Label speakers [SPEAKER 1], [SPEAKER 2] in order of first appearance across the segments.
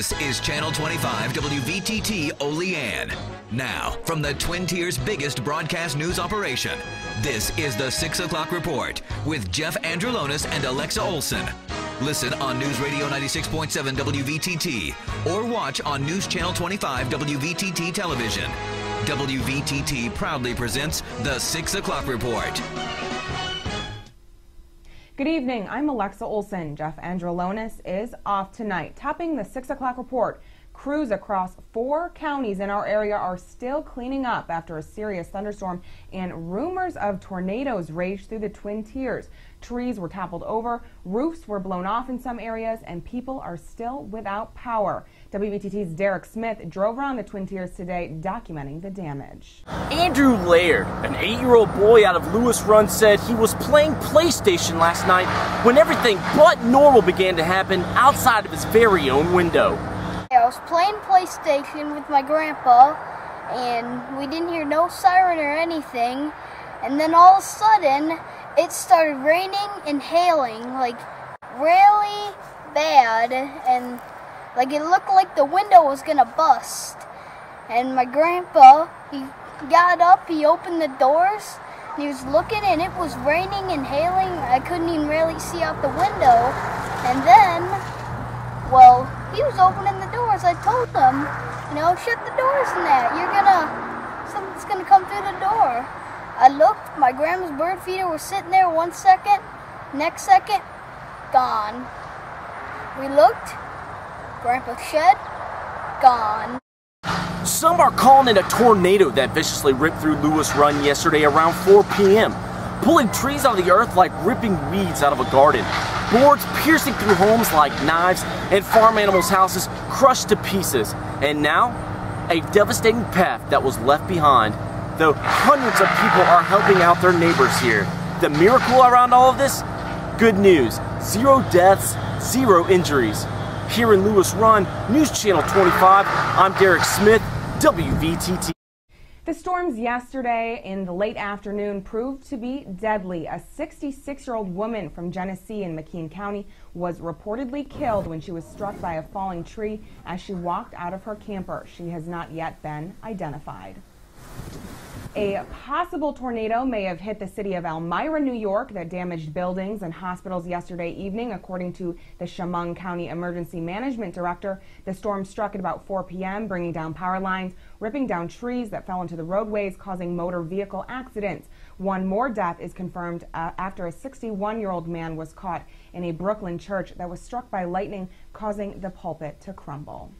[SPEAKER 1] This is Channel 25 WVTT Olean. Now, from the Twin Tiers' biggest broadcast news operation, this is the 6 o'clock report with Jeff Andrulonis and Alexa Olson. Listen on News Radio 96.7 WVTT or watch on News Channel 25 WVTT television. WVTT proudly presents the 6 o'clock report.
[SPEAKER 2] Good evening, I'm Alexa Olson. Jeff Andrulonis is off tonight. Topping the 6 o'clock report, crews across 4 counties in our area are still cleaning up after a serious thunderstorm and rumors of tornadoes raged through the Twin Tiers. Trees were toppled over, roofs were blown off in some areas, and people are still without power. WVTT's Derek Smith drove around the Twin Tiers today documenting the damage.
[SPEAKER 3] Andrew Laird, an 8-year-old boy out of Lewis Run, said he was playing PlayStation last night when everything but normal began to happen outside of his very own window.
[SPEAKER 4] I was playing PlayStation with my grandpa, and we didn't hear no siren or anything, and then all of a sudden it started raining and hailing, like really bad, and like it looked like the window was gonna bust. And my grandpa, he got up, he opened the doors, and he was looking, and it was raining and hailing. I couldn't even really see out the window. And then, well, he was opening the doors. I told him, you know, shut the doors and that. Something's gonna come through the door. I looked, my grandma's bird feeder was sitting there 1 second, next second, gone. We looked, grandpa's shed, gone.
[SPEAKER 3] Some are calling it a tornado that viciously ripped through Lewis Run yesterday around 4 p.m., pulling trees out of the earth like ripping weeds out of a garden. Boards piercing through homes like knives, and farm animals' houses crushed to pieces. And now, a devastating path that was left behind, though hundreds of people are helping out their neighbors here. The miracle around all of this? Good news. 0 deaths, 0 injuries. Here in Lewis Run, News Channel 25, I'm Derek Smith, WVTT.
[SPEAKER 2] The storms yesterday in the late afternoon proved to be deadly. A 66-year-old woman from Genesee in McKean County was reportedly killed when she was struck by a falling tree as she walked out of her camper. She has not yet been identified. A possible tornado may have hit the city of Elmira, New York, that damaged buildings and hospitals yesterday evening, according to the Chemung County Emergency Management Director. The storm struck at about 4 p.m., bringing down power lines, ripping down trees that fell into the roadways, causing motor vehicle accidents. One more death is confirmed after a 61-year-old man was caught in a Brooklyn church that was struck by lightning, causing the pulpit to crumble.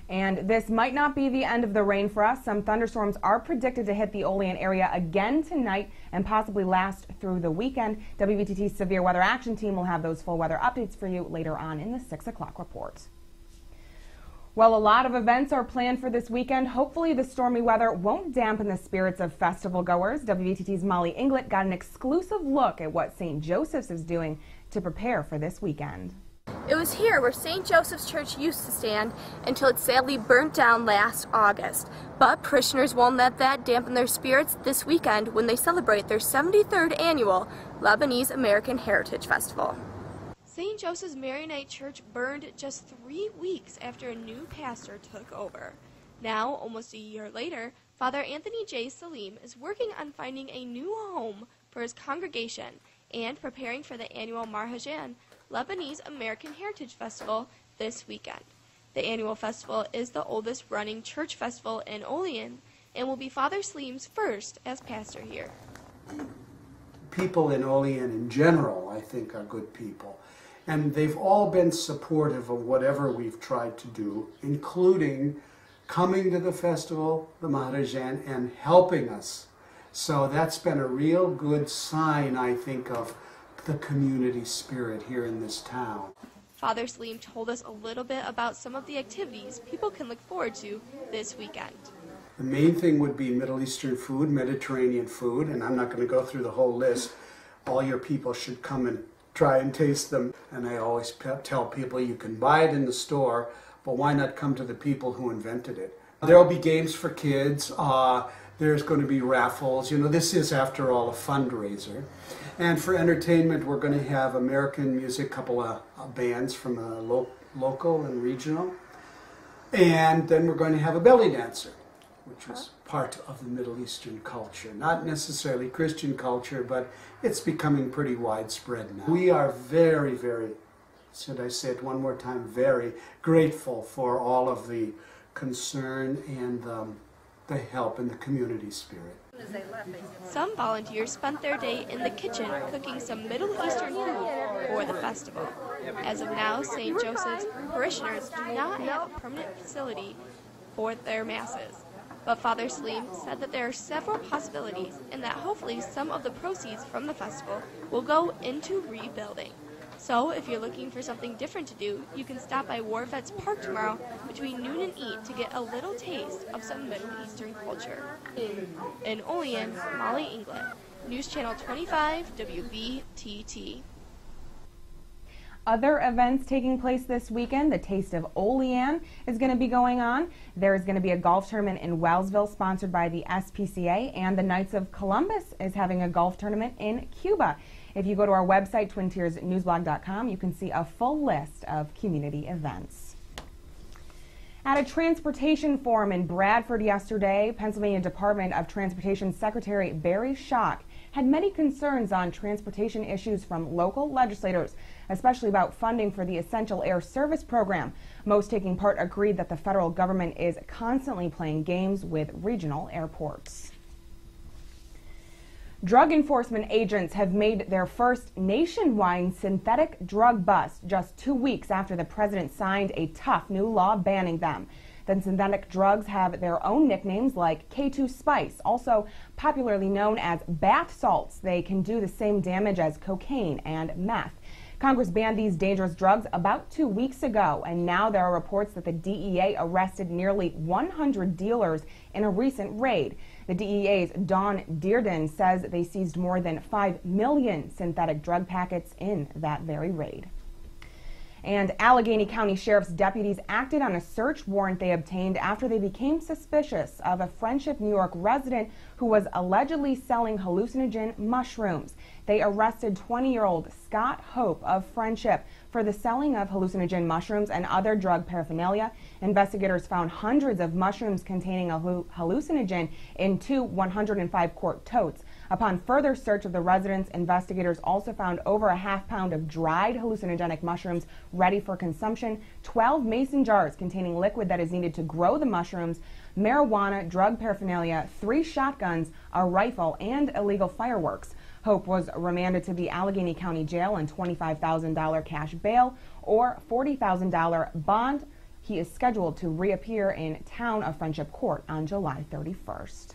[SPEAKER 2] And this might not be the end of the rain for us. Some thunderstorms are predicted to hit the Olean area again tonight and possibly last through the weekend. WVTT's Severe Weather Action Team will have those full weather updates for you later on in the 6 o'clock report. Well, a lot of events are planned for this weekend. Hopefully the stormy weather won't dampen the spirits of festival goers. WVTT's Molly Inglut got an exclusive look at what St. Joseph's is doing to prepare for this weekend.
[SPEAKER 5] It was here where St. Joseph's Church used to stand until it sadly burnt down last August. But parishioners won't let that dampen their spirits this weekend when they celebrate their 73rd annual Lebanese American Heritage Festival.
[SPEAKER 6] St. Joseph's Maronite Church burned just 3 weeks after a new pastor took over. Now, almost a year later, Father Anthony J. Salim is working on finding a new home for his congregation and preparing for the annual Marhajan, Lebanese American Heritage Festival, this weekend. The annual festival is the oldest running church festival in Olean and will be Father Salim's first as pastor here.
[SPEAKER 7] People in Olean in general, I think, are good people. And they've all been supportive of whatever we've tried to do, including coming to the festival, the Maharajan, and helping us. So that's been a real good sign, I think, of the community spirit here in this town.
[SPEAKER 6] Father Salim told us a little bit about some of the activities people can look forward to this weekend.
[SPEAKER 7] The main thing would be Middle Eastern food, Mediterranean food, and I'm not going to go through the whole list. All your people should come and try and taste them. And I always tell people you can buy it in the store, but why not come to the people who invented it? There will be games for kids. There's going to be raffles. You know, this is, after all, a fundraiser. And for entertainment, we're going to have American music, a couple of bands from local and regional. And then we're going to have a belly dancer, which is part of the Middle Eastern culture. Not necessarily Christian culture, but it's becoming pretty widespread now. We are very, very, should I say it one more time, very grateful for all of the concern and the help and the community spirit.
[SPEAKER 6] Some volunteers spent their day in the kitchen cooking some Middle Eastern food for the festival. As of now, St. Joseph's parishioners do not have a permanent facility for their masses. But Father Salim said that there are several possibilities and that hopefully some of the proceeds from the festival will go into rebuilding. So if you're looking for something different to do, you can stop by War Vets Park tomorrow between noon and eat to get a little taste of some Middle Eastern culture. In Olean, Molly Inglut, News Channel 25 WVTT.
[SPEAKER 2] Other events taking place this weekend, the Taste of Olean is going to be going on. There's going to be a golf tournament in Wellsville sponsored by the SPCA, and the Knights of Columbus is having a golf tournament in Cuba. If you go to our website, twintiersnewsblog.com, you can see a full list of community events. At a transportation forum in Bradford yesterday, Pennsylvania Department of Transportation Secretary Barry Schock had many concerns on transportation issues from local legislators, especially about funding for the Essential Air Service program. Most taking part agreed that the federal government is constantly playing games with regional airports. Drug enforcement agents have made their first nationwide synthetic drug bust just 2 weeks after the president signed a tough new law banning them. The synthetic drugs have their own nicknames like K2 Spice, also popularly known as bath salts. They can do the same damage as cocaine and meth. Congress banned these dangerous drugs about 2 weeks ago, and now there are reports that the DEA arrested nearly 100 dealers in a recent raid. The DEA's Dawn Dearden says they seized more than 5 million synthetic drug packets in that very raid. And Allegheny County Sheriff's deputies acted on a search warrant they obtained after they became suspicious of a Friendship, New York resident who was allegedly selling hallucinogen mushrooms. They arrested 20-year-old Scott Hope of Friendship for the selling of hallucinogen mushrooms and other drug paraphernalia. Investigators found hundreds of mushrooms containing a hallucinogen in 2 105-quart totes. Upon further search of the residence, investigators also found over a half-pound of dried hallucinogenic mushrooms ready for consumption, 12 mason jars containing liquid that is needed to grow the mushrooms, marijuana, drug paraphernalia, 3 shotguns, a rifle, and illegal fireworks. Hope was remanded to the Allegheny County Jail on $25,000 cash bail or $40,000 bond. He is scheduled to reappear in Town of Friendship Court on July 31st.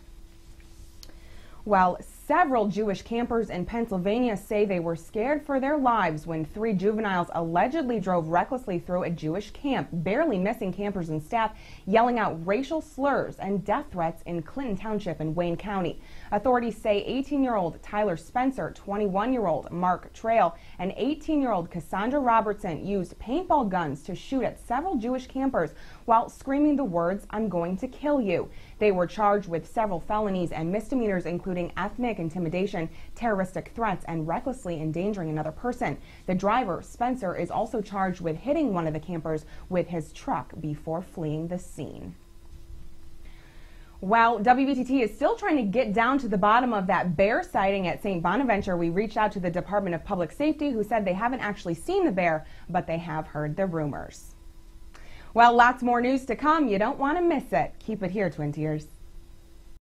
[SPEAKER 2] Well, several Jewish campers in Pennsylvania say they were scared for their lives when 3 juveniles allegedly drove recklessly through a Jewish camp, barely missing campers and staff, yelling out racial slurs and death threats in Clinton Township in Wayne County. Authorities say 18-year-old Tyler Spencer, 21-year-old Mark Trail, and 18-year-old Cassandra Robertson used paintball guns to shoot at several Jewish campers while screaming the words, "I'm going to kill you." They were charged with several felonies and misdemeanors, including ethnic intimidation, terroristic threats, and recklessly endangering another person. The driver, Spencer, is also charged with hitting one of the campers with his truck before fleeing the scene. While WVTT is still trying to get down to the bottom of that bear sighting at St. Bonaventure, we reached out to the Department of Public Safety, who said they haven't actually seen the bear, but they have heard the rumors. Well, lots more news to come. You don't want to miss it. Keep it here, Twin Tiers.